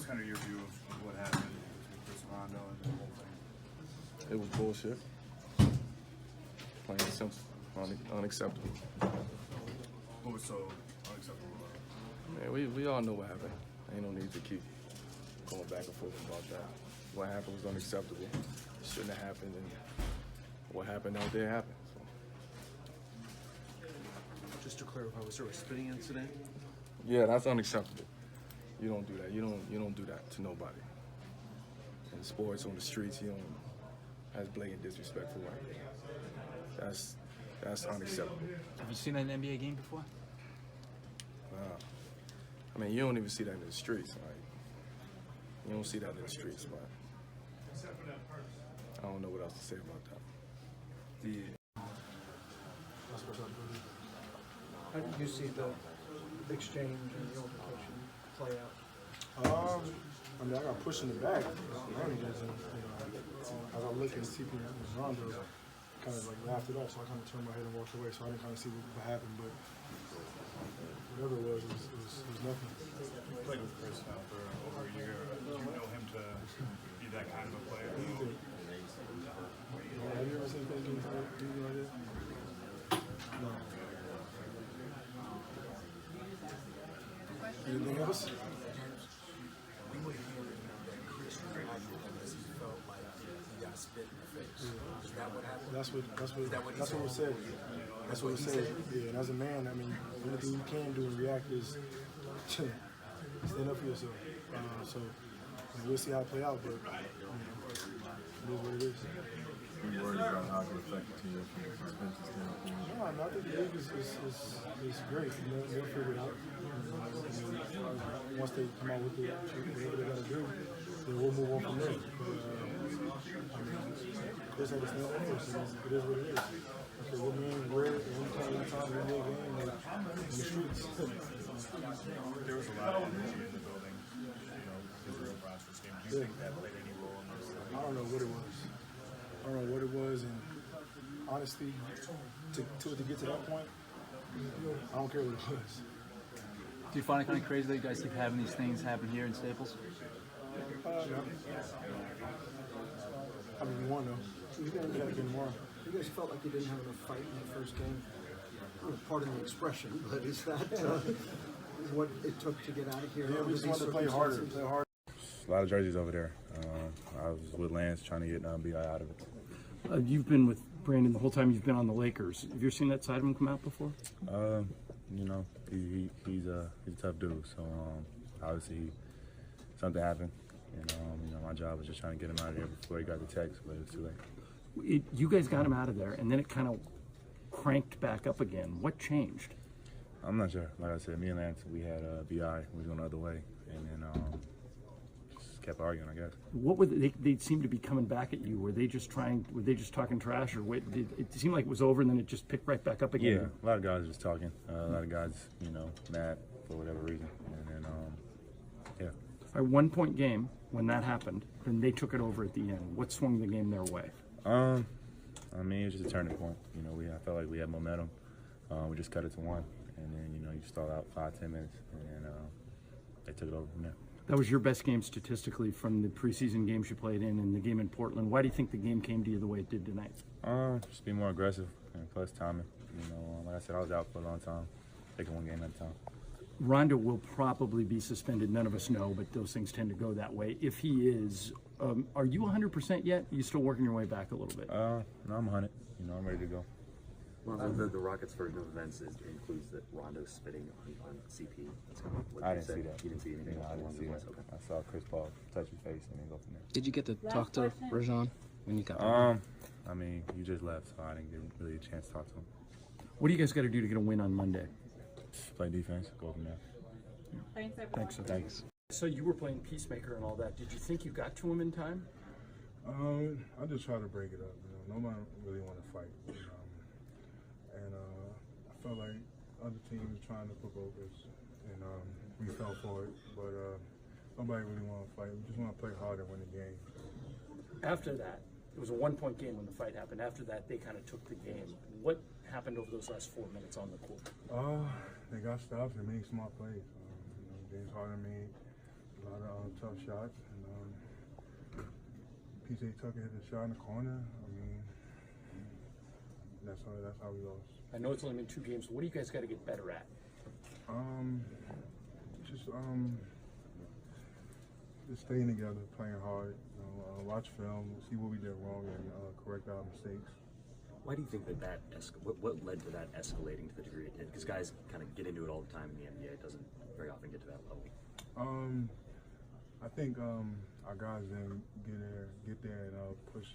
was kind of your view of what happened with Chris Rondo and the whole thing? It was bullshit. Plain and simple. Unacceptable. What was so unacceptable about it? Man, we all know what happened. Ain't no need to keep going back and forth about that. What happened was unacceptable. It shouldn't have happened, and what happened out there happened. So. Just to clarify, was there a spitting incident? Yeah, that's unacceptable. You don't do that. You don't do that to nobody. In sports, on the streets, that's blatant disrespectful. Right? That's unacceptable. Have you seen that in an NBA game before? I mean, you don't even see that in the streets. Right? You don't see that in the streets, but I don't know what else to say about that. How did you see the exchange and the altercation play out? I mean, I got pushed in the back. As I looked and see Rondo, kind of like laughed it off, so I kind of turned my head and walked away. So I didn't kind of see what happened, but whatever it was nothing. You played with Chris now for over a year. Do you know him to be that kind of a player? What do you think? Have you ever seen him do anything like that? No. Anything else? That's what was said. That's what was said. Yeah, and as a man, I mean, anything you can do and react is stand up for yourself. So we'll see how it play out, but it is what it is. Are you worried about how it can affect the team from a suspension standpoint? No, I think the league is great. They'll figure it out. Once they come out with whatever they got to do, then we'll move on from there. Chris had to stand up for us, so it is what it is. Okay, we're being where and we play any time we play a game in the streets. There was a lot of energy in the building, because of the Bronx game. Do you think that played any role in this? I don't know what it was. And honestly, to get to that point, I don't care what it was. Do you find it kind of crazy that you guys keep having these things happen here in Staples? Yeah. I mean, we won though. We got to get more. You guys felt like you didn't have enough fight in the first game. Pardon the expression, but is that what it took to get out of here? Yeah, we just wanted to play harder. A lot of jerseys over there. I was with Lance trying to get BI out of it. You've been with Brandon the whole time you've been on the Lakers. Have you ever seen that side of him come out before? He's a tough dude. So obviously something happened. And my job was just trying to get him out of there before he got the text, but it was too late. You guys got him out of there, and then it kind of cranked back up again. What changed? I'm not sure. Like I said, me and Lance, we had BI. We was going the other way, and then just kept arguing, I guess. What were they seemed to be coming back at you? Were they just talking trash, or it seemed like it was over, and then it just picked right back up again? Yeah, a lot of guys were just talking. A lot of guys, mad for whatever reason, and then yeah. A 1-point game when that happened, then they took it over at the end. What swung the game their way? I mean, it was just a turning point. I felt like we had momentum. We just cut it to 1, and then you stall out 5-10 minutes, and they took it over from there. That was your best game statistically from the preseason games you played in and the game in Portland. Why do you think the game came to you the way it did tonight? Just be more aggressive and plus timing. Like I said, I was out for a long time, taking one game at a time. Rondo will probably be suspended. None of us know, but those things tend to go that way. If he is, are you 100% yet? Are you still working your way back a little bit? No, I'm 100. I'm ready to go. The Rockets' version of events includes that Rondo's spitting on CP. That's kind of what I you didn't said. see that. You didn't see anything? I didn't see that. Okay. I saw Chris Paul touch his face and then go from there. Did you get to talk to Rajon when you got I mean, you just left, so I didn't get really a chance to talk to him. What do you guys got to do to get a win on Monday? Play defense, go from there. Thanks. Thanks. So you were playing peacemaker and all that. Did you think you got to him in time? I just try to break it up. Nobody really want to fight. And I felt like other teams were trying to provoke us, and we fell for it. But nobody really want to fight. We just want to play hard and win the game. After that, it was a 1-point game when the fight happened. After that, they kind of took the game. What happened over those last 4 minutes on the court? They got stops and made smart plays. James Harden made a a lot of tough shots. And PJ Tucker hit a shot in the corner. I mean, that's how we lost. I know it's only been 2 games. What do you guys got to get better at? Just staying together, playing hard, watch film, see what we did wrong, and correct our mistakes. Why do you think that what led to that escalating to the degree it did? Because guys kind of get into it all the time in the NBA. It doesn't very often get to that level. I think our guys didn't get there and push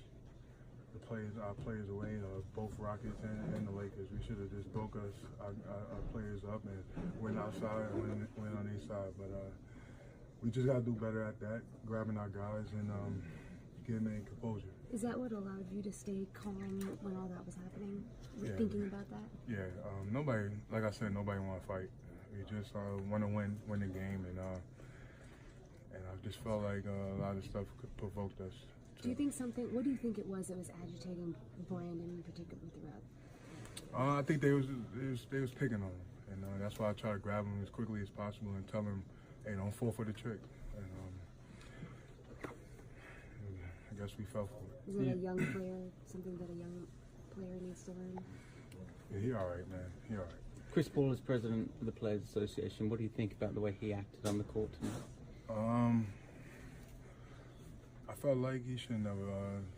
our players away. Both Rockets and the Lakers. We should have just broke our players up and went outside and went on their side. But we just got to do better at that, grabbing our guys and getting in composure. Is that what allowed you to stay calm when all that was happening? Yeah. Thinking about that? Yeah. Nobody, like I said, nobody want to fight. We just want to win the game, and I just felt like a lot of stuff provoked us. Do you think what do you think it was that was agitating Brandon in particular throughout? I think they was picking on him, and that's why I try to grab him as quickly as possible and tell him, hey, don't fall for the trick. And I guess we fell for it. Is it a young player, something that a young player needs to learn? Yeah, he all right, man. He all right. Chris Paul is president of the Players Association. What do you think about the way he acted on the court tonight? I felt like he shouldn't have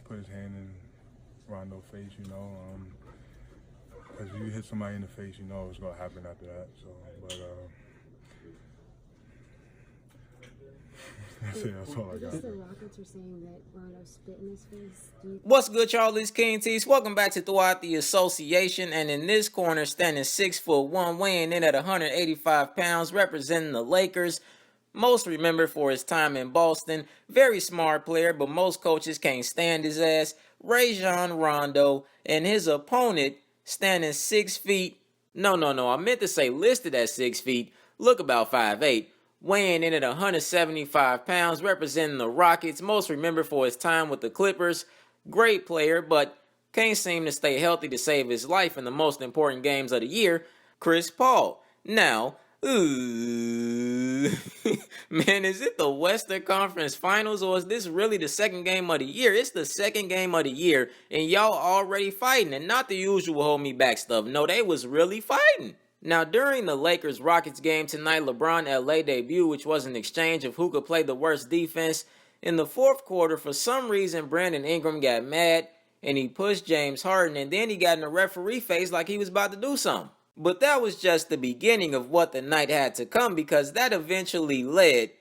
put his hand in Rondo's face, because if you hit somebody in the face, you know what's going to happen after that. So, but that's all I got. The Rockets are saying that Rondo spit in his face. What's good, y'all? It's Kingtise. Welcome back to Throughout the Association. And in this corner, standing 6'1", weighing in at 185 pounds, representing the Lakers. Most remembered for his time in Boston. Very smart player, but most coaches can't stand his ass. Rajon Rondo, and his opponent standing 6 feet. No, I meant to say listed at 6 feet. Look about 5'8". Weighing in at 175 pounds, representing the Rockets. Most remembered for his time with the Clippers. Great player, but can't seem to stay healthy to save his life in the most important games of the year. Chris Paul. Now, man, is it the Western Conference Finals, or is this really the second game of the year? It's the second game of the year, and y'all already fighting, and not the usual hold me back stuff. No, they was really fighting. Now, during the Lakers-Rockets game tonight, LeBron LA debut, which was an exchange of who could play the worst defense. In the fourth quarter, for some reason, Brandon Ingram got mad, and he pushed James Harden, and then he got in the referee face like he was about to do something. But that was just the beginning of what the night had to come, because that eventually led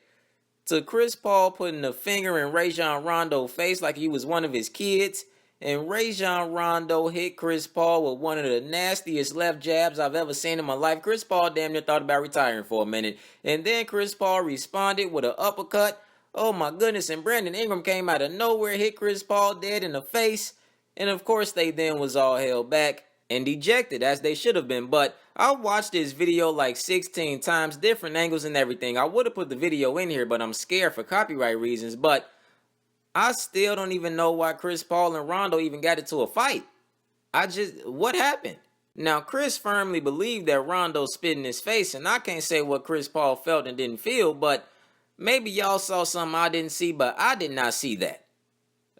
to Chris Paul putting a finger in Rajon Rondo's face like he was one of his kids. And Rajon Rondo hit Chris Paul with one of the nastiest left jabs I've ever seen in my life. Chris Paul damn near thought about retiring for a minute. And then Chris Paul responded with an uppercut. Oh my goodness, and Brandon Ingram came out of nowhere, hit Chris Paul dead in the face. And of course they then was all held back and ejected, as they should have been. But I watched this video like 16 times, different angles and everything. I would have put the video in here, but I'm scared for copyright reasons. But I still don't even know why Chris Paul and Rondo even got into a fight. What happened? Now, Chris firmly believed that Rondo spit in his face, and I can't say what Chris Paul felt and didn't feel, but maybe y'all saw something I didn't see, but I did not see that.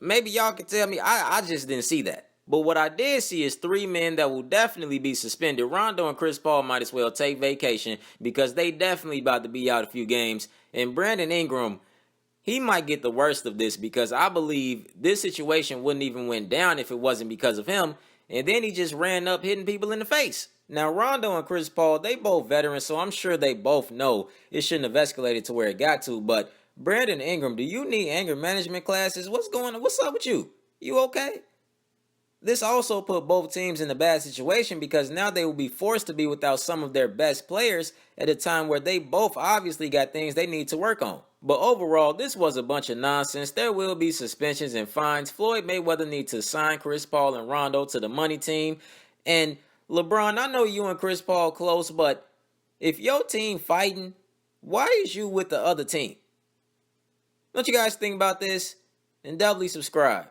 Maybe y'all can tell me, I just didn't see that. But what I did see is 3 men that will definitely be suspended. Rondo and Chris Paul might as well take vacation, because they definitely about to be out a few games. And Brandon Ingram, he might get the worst of this, because I believe this situation wouldn't even went down if it wasn't because of him. And then he just ran up hitting people in the face. Now, Rondo and Chris Paul, they both veterans, so I'm sure they both know it shouldn't have escalated to where it got to. But Brandon Ingram, do you need anger management classes? What's going on? What's up with you? You okay? This also put both teams in a bad situation, because now they will be forced to be without some of their best players at a time where they both obviously got things they need to work on. But overall, this was a bunch of nonsense. There will be suspensions and fines. Floyd Mayweather needs to sign Chris Paul and Rondo to the money team. And LeBron, I know you and Chris Paul close, but if your team fighting, why is you with the other team? Don't you guys think about this? And doubly subscribe.